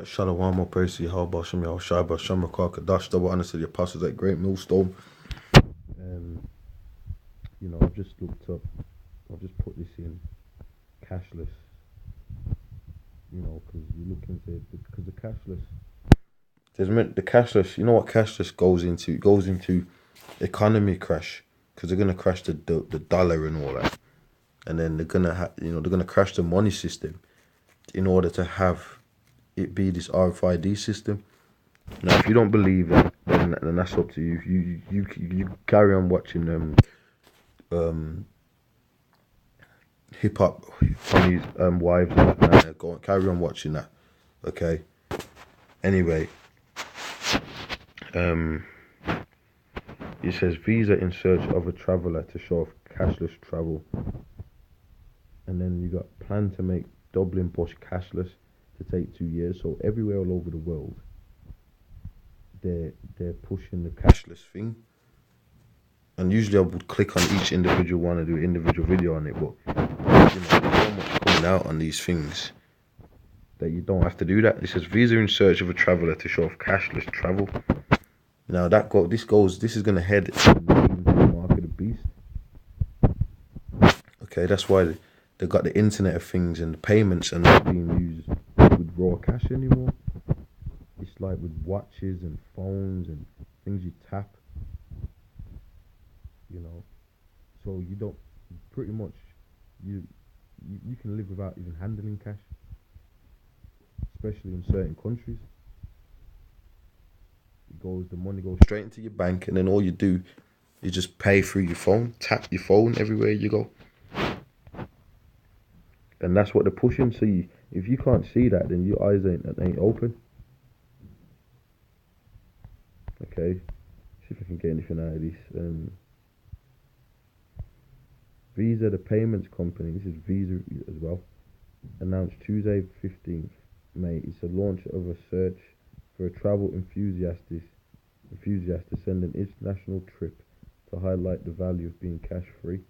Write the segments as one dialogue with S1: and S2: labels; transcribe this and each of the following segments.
S1: Alright, Shalom, more praise to you, how about Shem Yahweh Shai, Shem Rakar, Kadash, double honor to the apostles at GreatMillStone. You know, I've just looked up, I've just put this in cashless, you know, because you're looking to, because the cashless, the cashless, you know what cashless goes into? It goes into economy crash, because they're going to crash the dollar and all that. And then they're going to, they're going to crash the money system in order to have it be this RFID system. Now, if you don't believe that, then that's up to you. You carry on watching hip hop funny wives and that. Nah, go on, carry on watching that. Okay. Anyway, it says Visa in search of a traveler to show off cashless travel, and then you got plan to make Dublin Bush cashless to take 2 years. So everywhere all over the world, they're pushing the cashless thing. And usually I would click on each individual one and do an individual video on it, but you know, there's so much coming out on these things that you don't have to do that. It says Visa in search of a traveller to show off cashless travel. Now this is gonna head into the mark of the beast. Okay, that's why they got the Internet of Things, and the payments are not being used with raw cash anymore. It's like with watches and phones and things you tap. You know, so you don't, pretty much, you can live without even handling cash, especially in certain countries. The money goes straight into your bank, and then all you do is just pay through your phone, tap your phone everywhere you go. And that's what they're pushing. So if you can't see that, then your eyes ain't open. Okay, see if I can get anything out of this. Visa, the payments company, this is Visa as well, announced Tuesday 15th May. It's a launch of a search for a travel enthusiast to send an international trip to highlight the value of being cash free.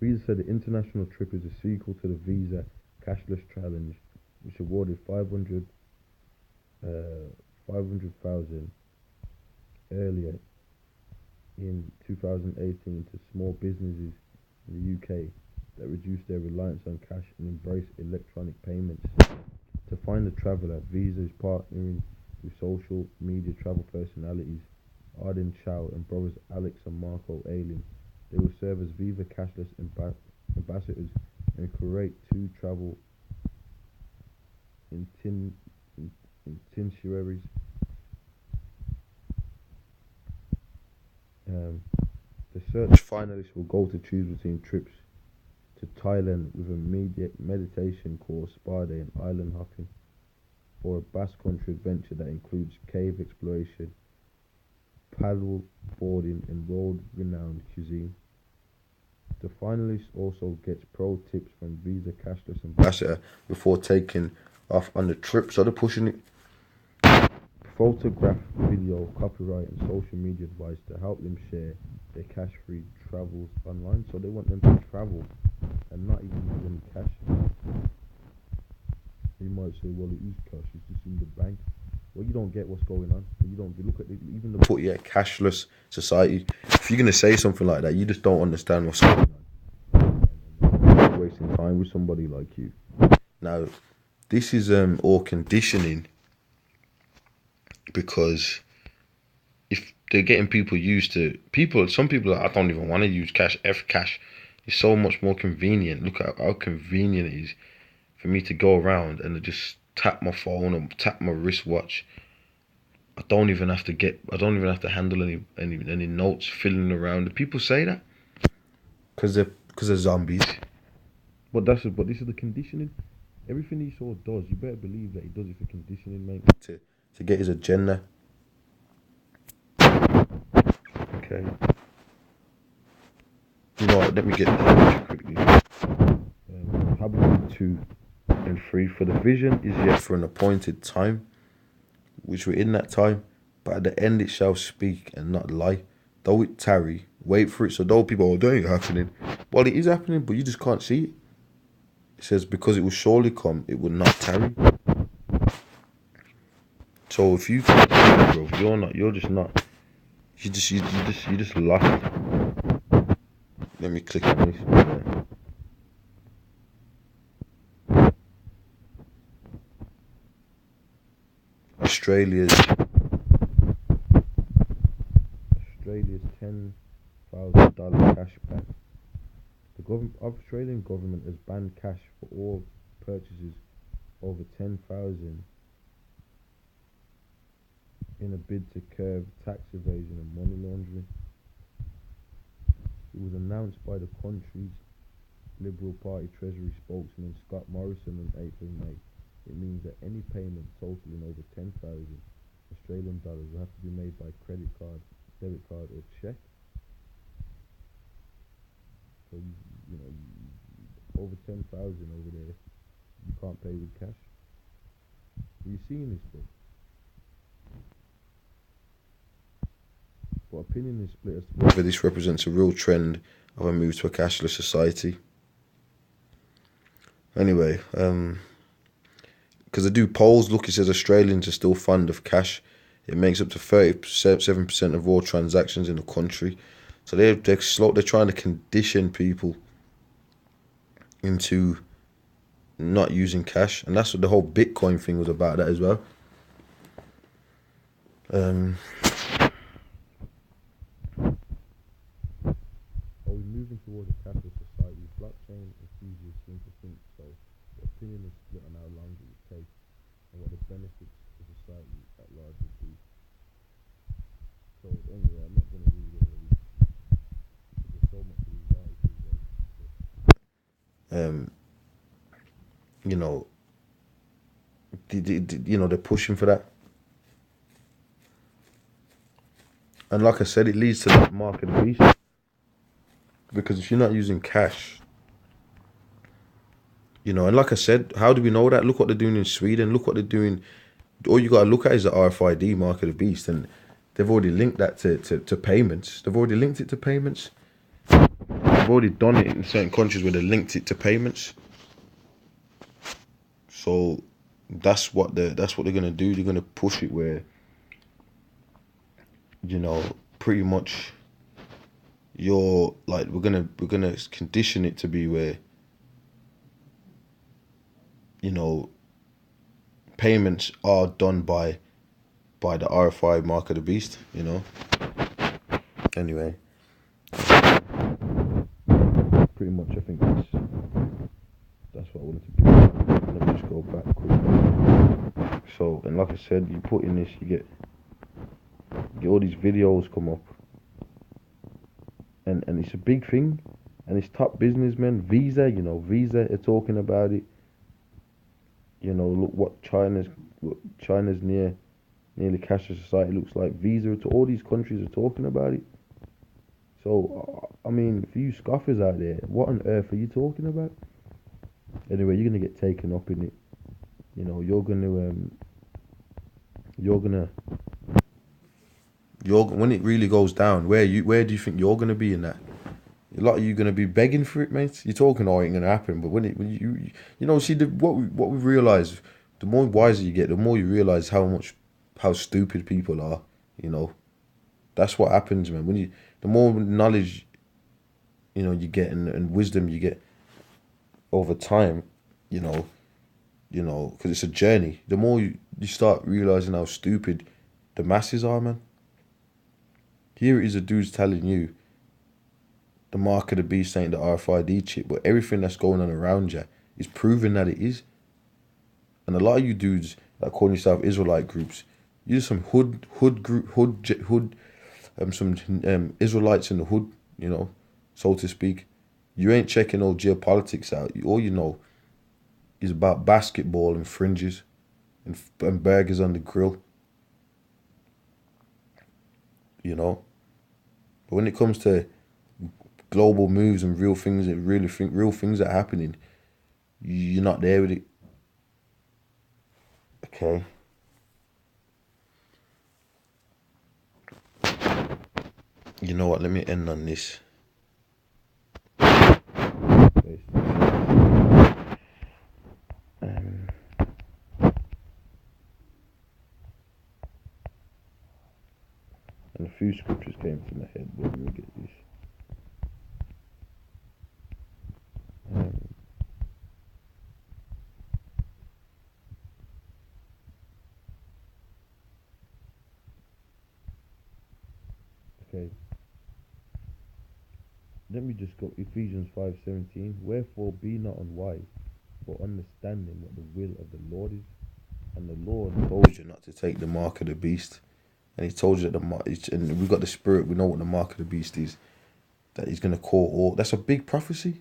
S1: Visa said the international trip is a sequel to the Visa Cashless Challenge, which awarded 500,000 earlier in 2018 to small businesses in the UK that reduced their reliance on cash and embrace electronic payments. To find a traveller, Visa is partnering with social media travel personalities Arden Chow and brothers Alex and Marco Alien. They will serve as Visa cashless ambassadors and create 2 travel itineraries. The search finalists will go to choose between trips to Thailand with a meditation course, spa day and island hopping, or a Basque Country adventure that includes cave exploration, paddle boarding and world-renowned cuisine. The finalist also gets pro tips from Visa Cashless Ambassador before taking off on the trip. So they're pushing it. Photograph, video, copyright and social media advice to help them share their cash-free travels online. So they want them to travel and not even use any cash. You might say, well, it is cash, it's just in the bank. Well, you don't get what's going on. You look at it, even the cashless society. If you're gonna say something like that, you just don't understand what's going on. You're wasting time with somebody like you. Now, this is all conditioning, because if they're getting people used to some people I don't even want to use cash. Cash is so much more convenient. Look at how convenient it is for me to go around and just tap my phone or tap my wristwatch. I don't even have to handle any notes filling around. People say that because they're zombies. But this is the conditioning. Everything he sort of does, you better believe that he does it for conditioning, mate. To get his agenda. Okay. You know what? Let me get this quickly. Habakkuk 2 and 3. For the vision is yet for an appointed time, which we're in that time, but at the end it shall speak and not lie. Though it tarry, wait for it. So though people are doing it happening, Well, it is happening, but you just can't see it. It says, because it will surely come, it will not tarry. So if you can't see it, bro, you're just not. You just lost. Let me click on this. Australia's $10,000 cash ban. The Australian government has banned cash for all purchases over 10,000 in a bid to curb tax evasion and money laundering. It was announced by the country's Liberal Party Treasury spokesman Scott Morrison on 8th of May. It means that any payment totaling over 10,000 Australian dollars will have to be made by credit card, debit card or cheque. So, over 10,000 over there, you can't pay with cash. Are you seeing this, bro? But opinion is split as to whether this represents a real trend of a move to a cashless society. Anyway, because I do polls, look, it says Australians are still fond of cash. It makes up to 37% of all transactions in the country. So they're trying to condition people into not using cash, and that's what the whole Bitcoin thing was about, that as well. Are we moving towards a cashless society? Blockchain enthusiasts seem to think so. The opinion is split on how long it would take and what the benefits to society at large would be. So anyway, I'm not going to read all of these. There's so much of these articles. They're pushing for that. And like I said, it leads to that mark of the beast. Because if you're not using cash, and like I said, how do we know that? Look what they're doing in Sweden. Look what they're doing. All you got to look at is the RFID, mark of the beast. And they've already linked that to payments. They've already linked it to payments. They've already done it in certain countries where they linked it to payments. So that's what they're going to do. They're going to push it where, pretty much you're like, we're gonna condition it to be where, payments are done by the RFI mark of the beast, Anyway, pretty much I think that's what I wanted to do. Let me just go back quickly. So, and like I said, you put in this, you get all these videos come up, and it's a big thing, and it's top businessmen. Visa, Visa are talking about it. Look what China's nearly cashless society looks like. Visa, to all these countries are talking about it. So, I mean, for you scoffers out there, what on earth are you talking about? Anyway, you're gonna get taken up in it. You're gonna when it really goes down, where do you think you're gonna be in that? A lot of you gonna be begging for it, mate. You're talking, oh, it ain't gonna happen, but when you see what we realize, the more wiser you get, the more you realize how stupid people are. That's what happens, man. The more knowledge, you get and wisdom you get over time, because it's a journey. The more you start realizing how stupid the masses are, man. Here it is, a dude's telling you the mark of the beast ain't the RFID chip, but everything that's going on around you is proving that it is. And a lot of you dudes that call yourself Israelite groups, you're some some Israelites in the hood, so to speak. You ain't checking all geopolitics out. All you know is about basketball and fringes and burgers on the grill. But when it comes to global moves and real things that are happening, you're not there with it. Okay. You know what? Let me end on this. a few scriptures came to my head, but we'll get these. Okay. Let me just go Ephesians 5:17. Wherefore be not unwise, but understanding what the will of the Lord is. And the Lord told you not to take the mark of the beast. And he told you that and we got the spirit, we know what the mark of the beast is. That he's going to call all. That's a big prophecy.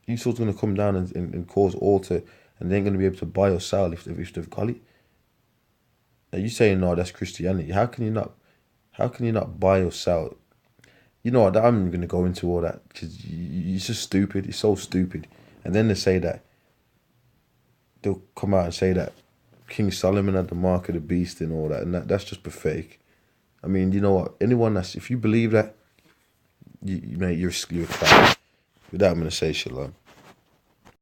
S1: Esau's going to come down and cause all to, and they ain't going to be able to buy or sell if they've got it. Are you saying, no, that's Christianity? How can you not buy or sell? You know what, I'm going to go into all that because it's just stupid. It's so stupid. And then they say that, they'll come out and say that King Solomon had the mark of the beast and all that, and that's just pathetic. I mean, you know what, if you believe that, you're a clown. With that, I'm going to say shalom.